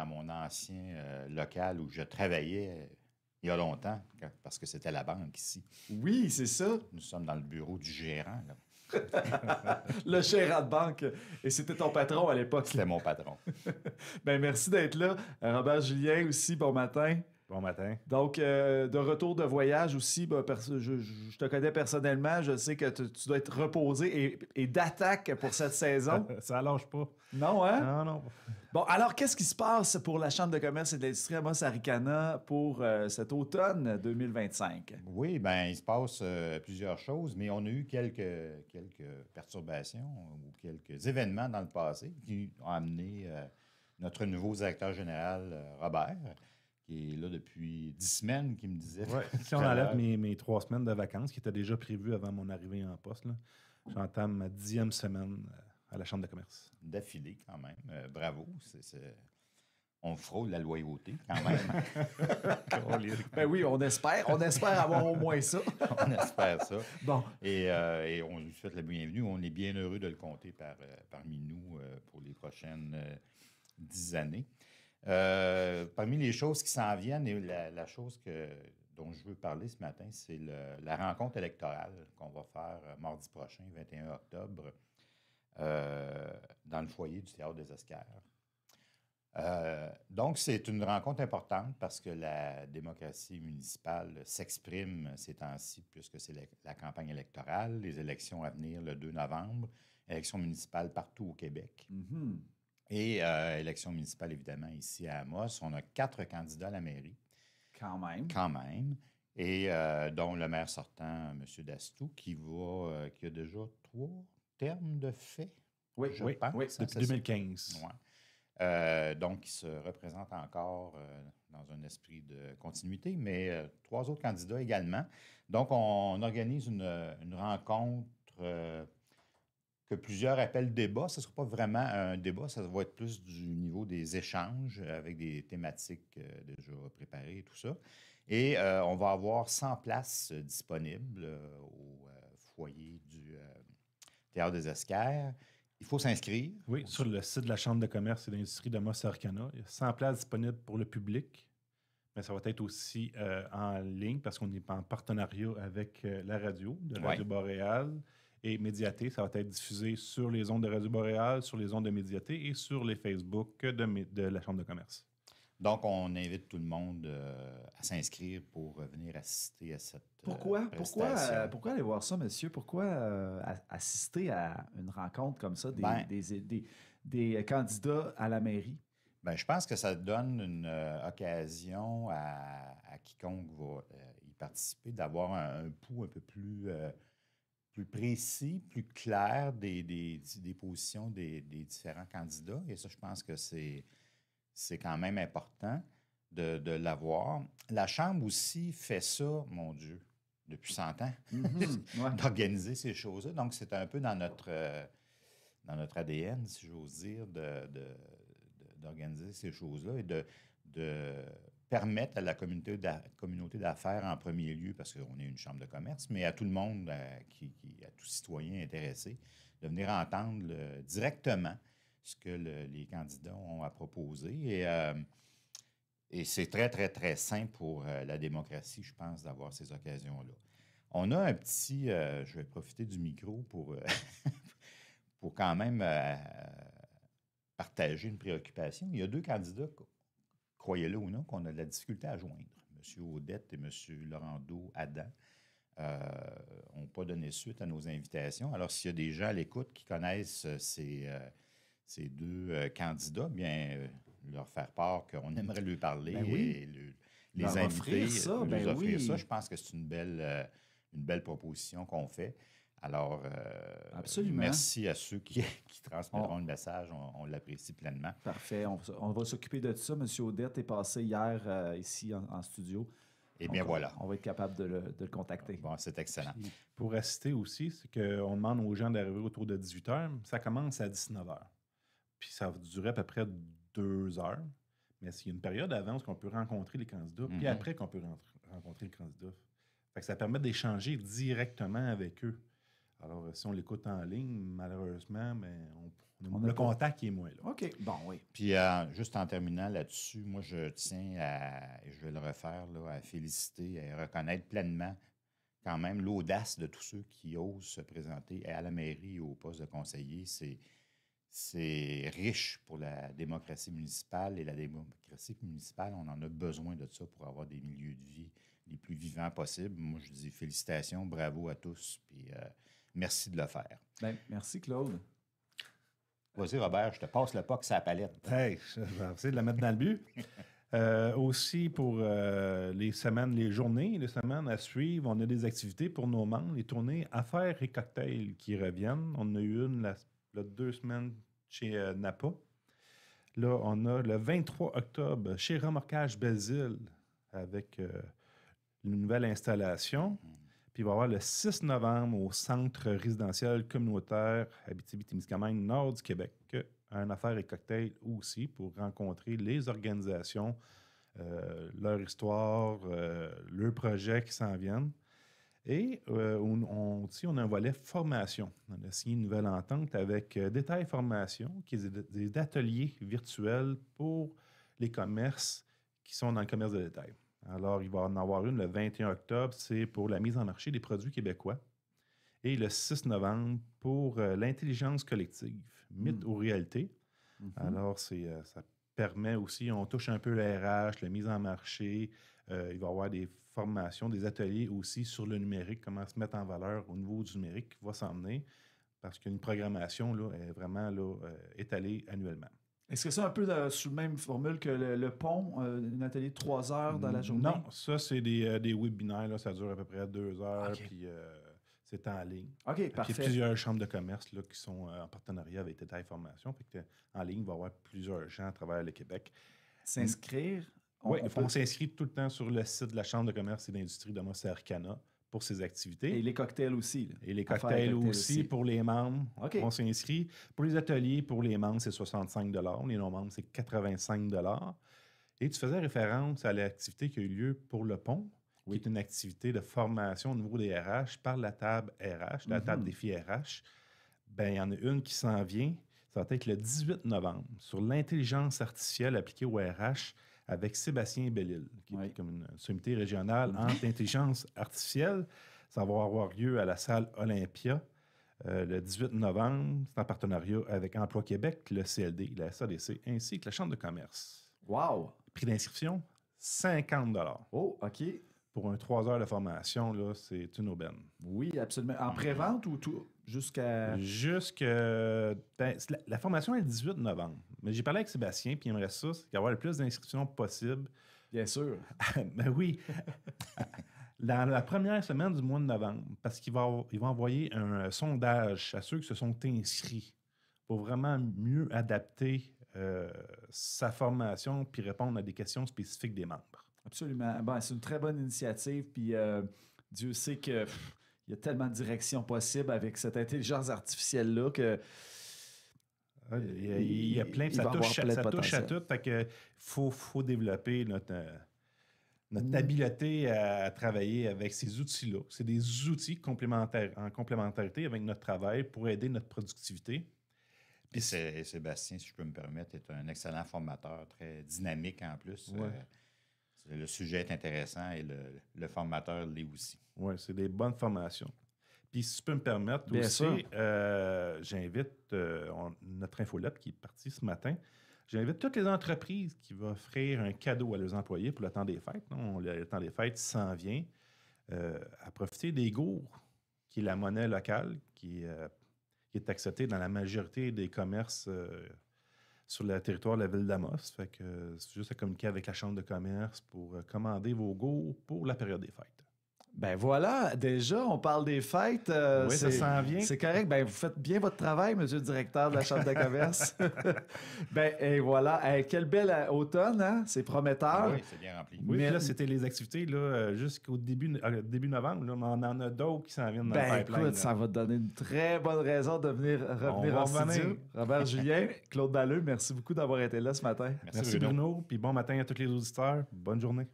dans mon ancien local où je travaillais il y a longtemps, parce que c'était la banque ici. Oui, c'est ça. Nous sommes dans le bureau du gérant, là. Le gérant de banque. Et c'était ton patron à l'époque. C'était mon patron. Ben, merci d'être là. Robert Julien aussi, bon matin. Bon matin. Donc, de retour de voyage aussi, ben, je te connais personnellement, je sais que tu dois être reposé et d'attaque pour cette saison. Ça lâche pas. Non, hein? Non, non. Bon, alors, qu'est-ce qui se passe pour la Chambre de commerce et de l'industrie Amos-Aricana pour cet automne 2025? Oui, bien, il se passe plusieurs choses, mais on a eu quelques perturbations ou quelques événements dans le passé qui ont amené notre nouveau directeur général, Robert, qui est là depuis 10 semaines, qui me disait... Ouais. Si on enlève mes 3 semaines de vacances qui étaient déjà prévues avant mon arrivée en poste, là, j'entame ma 10e semaine à la Chambre de commerce. D'affilée, quand même. Bravo. On frôle la loyauté, quand même. Ben oui, on espère avoir au moins ça. On espère ça. Bon. Et on lui souhaite la bienvenue. On est bien heureux de le compter parmi nous pour les prochaines 10 années. Parmi les choses qui s'en viennent, et la chose dont je veux parler ce matin, c'est la rencontre électorale qu'on va faire mardi prochain, 21 octobre, dans le foyer du Théâtre des Esquerres. Donc, c'est une rencontre importante parce que la démocratie municipale s'exprime ces temps-ci, puisque c'est la campagne électorale, les élections à venir le 2 novembre, élections municipales partout au Québec. Mm-hmm. Et élection municipale, évidemment, ici à Amos. On a 4 candidats à la mairie. Quand même. Quand même. Et dont le maire sortant, M. Dastou, qui a déjà 3 termes de fait. Oui, je pense. Oui, depuis 2015. Ouais. Donc, il se représente encore dans un esprit de continuité, mais 3 autres candidats également. Donc, on organise une rencontre que plusieurs appellent débat. Ce ne sera pas vraiment un débat, ça va être plus du niveau des échanges avec des thématiques déjà préparées et tout ça. Et on va avoir 100 places disponibles au foyer du Théâtre des Esquerres. Il faut s'inscrire. Oui, sur le site de la Chambre de commerce et d'industrie d'Amos-Aricana. Il y a 100 places disponibles pour le public, mais ça va être aussi en ligne parce qu'on est en partenariat avec la radio de Radio Boréal. Et Médiaté, ça va être diffusé sur les ondes de Radio Boréal, sur les ondes de Médiaté et sur les Facebook de la Chambre de commerce. Donc, on invite tout le monde à s'inscrire pour venir assister à cette prestation. Pourquoi aller voir ça, monsieur? Pourquoi assister à une rencontre comme ça des candidats à la mairie? Bien, je pense que ça donne une occasion à quiconque va y participer d'avoir un pouls un peu plus précis, plus clair des positions des différents candidats. Et ça, je pense que c'est quand même important de l'avoir. La Chambre aussi fait ça, mon Dieu, depuis 100 ans, d'organiser ces choses-là. Donc, c'est un peu dans notre ADN, si j'ose dire, d'organiser ces choses-là et de permettre à la communauté d'affaires en premier lieu, parce qu'on est une chambre de commerce, mais à tout le monde, à tout citoyen intéressé, de venir entendre directement ce que les candidats ont à proposer. Et c'est très, très, très sain pour la démocratie, je pense, d'avoir ces occasions-là. On a un petit... je vais profiter du micro pour quand même partager une préoccupation. Il y a 2 candidats, croyez-le ou non, qu'on a de la difficulté à joindre. M. Audette et M. Laurando-Adam n'ont pas donné suite à nos invitations. Alors, s'il y a des gens à l'écoute qui connaissent ces 2 candidats, bien, leur faire part qu'on aimerait lui parler et les inviter, offrir ça. Offrir ça. Je pense que c'est une belle proposition qu'on fait. Alors, merci à ceux qui transmettront le message. On l'apprécie pleinement. Parfait. On va s'occuper de ça. M. Audette est passé hier ici en studio. Eh bien, voilà. On va être capable de le contacter. Bon, c'est excellent. Puis, pour assister aussi, c'est qu'on demande aux gens d'arriver autour de 18 h. Ça commence à 19 h. Puis ça va durer à peu près 2 heures. Mais il y a une période avant où on peut rencontrer les candidats, puis après qu'on peut rencontrer les candidats. Fait que ça permet d'échanger directement avec eux. Alors, si on l'écoute en ligne, malheureusement, mais On a le pas- contact qui est moins là. OK, bon, oui. Puis, juste en terminant là-dessus, moi, je tiens et je vais le refaire, là, à féliciter et à reconnaître pleinement quand même l'audace de tous ceux qui osent se présenter à la mairie ou au poste de conseiller. C'est riche pour la démocratie municipale et la démocratie municipale, on en a besoin de ça pour avoir des milieux de vie les plus vivants possibles. Moi, je dis félicitations, bravo à tous, puis merci de le faire. Ben, merci, Claude. Vas-y, Robert, je te passe le POC sur la palette. Hey, je vais essayer de la mettre dans le but. Aussi, pour les semaines à suivre, on a des activités pour nos membres, les tournées Affaires et cocktails qui reviennent. On en a eu une là, 2 semaines chez Napa. Là, on a le 23 octobre chez Remorquage Belle-Île avec une nouvelle installation. Puis il va y avoir le 6 novembre au Centre résidentiel communautaire Abitibi-Témiscamingue, nord du Québec, un affaire et cocktail aussi pour rencontrer les organisations, leur histoire, leurs projets qui s'en viennent. Et aussi, on a un volet formation. On a signé une nouvelle entente avec Détail Formation, qui est des ateliers virtuels pour les commerces qui sont dans le commerce de détail. Alors, il va en avoir une le 21 octobre, c'est pour la mise en marché des produits québécois. Et le 6 novembre, pour l'intelligence collective, mythe ou réalité. Alors, ça permet aussi, on touche un peu le RH, la mise en marché. Il va y avoir des formations, des ateliers aussi sur le numérique, comment se mettre en valeur au niveau du numérique qui va s'emmener, parce qu'une programmation là, est vraiment là, étalée annuellement. Est-ce que c'est un peu sous la même formule que le pont, un atelier de 3 heures dans la journée? Non, ça, c'est des webinaires. Là, ça dure à peu près 2 heures, OK. puis c'est en ligne. OK, Il y a parfait. plusieurs chambres de commerce là, qui sont en partenariat avec Détail Formation. Fait que, en ligne, il va y avoir plusieurs gens à travers le Québec. S'inscrire? Oui, on s'inscrit tout le temps sur le site de la Chambre de commerce et d'industrie de Montserrat-Arcana pour ces activités. Et les cocktails aussi. Là. Et les Affaires cocktails aussi pour les membres. OK. On s'inscrit. Pour les ateliers, pour les membres, c'est 65 $. Les non-membres, c'est 85 $. Et tu faisais référence à l'activité qui a eu lieu pour le pont, qui est une activité de formation au niveau des RH par la table RH, la table des filles RH. Bien, il y en a une qui s'en vient. Ça va être le 18 novembre sur l'intelligence artificielle appliquée au RH avec Sébastien Belle-Île, qui est comme une sommité régionale en intelligence artificielle. Ça va avoir lieu à la salle Olympia le 18 novembre. C'est en partenariat avec Emploi Québec, le CLD, la SADC, ainsi que la Chambre de commerce. Wow! Prix d'inscription, 50 $. Oh, OK. Pour un 3 heures de formation, là, c'est une aubaine. Oui, absolument. En pré-vente ou tout? Jusqu'à... La formation est le 18 novembre. Mais j'ai parlé avec Sébastien, puis il aimerait ça, c'est avoir le plus d'inscriptions possible. Bien sûr. Ben oui. Dans la première semaine du mois de novembre, parce qu'il va envoyer un sondage à ceux qui se sont inscrits pour vraiment mieux adapter sa formation puis répondre à des questions spécifiques des membres. Absolument. Ben, c'est une très bonne initiative. Puis Dieu sait qu'il y a tellement de directions possibles avec cette intelligence artificielle-là que... Il y a plein, ça touche à tout. Fait que faut développer notre habileté à travailler avec ces outils-là. C'est des outils complémentaires, en complémentarité avec notre travail pour aider notre productivité. Puis Sébastien, si je peux me permettre, est un excellent formateur, très dynamique en plus. Ouais. Le sujet est intéressant et le formateur l'est aussi. Oui, c'est des bonnes formations. Puis, si tu peux me permettre Bien aussi, sûr. j'invite notre infolette qui est partie ce matin. J'invite toutes les entreprises qui vont offrir un cadeau à leurs employés pour le temps des fêtes. Non? Le temps des fêtes s'en vient. À profiter des gourds, qui est la monnaie locale, qui est acceptée dans la majorité des commerces sur le territoire de la ville d'Amos. Fait que c'est juste à communiquer avec la Chambre de commerce pour commander vos gourds pour la période des fêtes. Ben voilà, déjà, on parle des fêtes. Oui, ça s'en vient. C'est correct. Ben, vous faites bien votre travail, monsieur le directeur de la Chambre de commerce. Ben, et voilà. Quel bel automne, hein? C'est prometteur. Oui, c'est bien rempli. Oui, Mais puis là, c'était les activités là, jusqu'au début novembre. Là, mais on en a d'autres qui s'en viennent dans le Ben, pipeline. écoute, ça va te donner une très bonne raison de revenir en studio. Robert Julien, Claude Balleux, merci beaucoup d'avoir été là ce matin. Merci Bruno. Puis bon matin à tous les auditeurs. Bonne journée.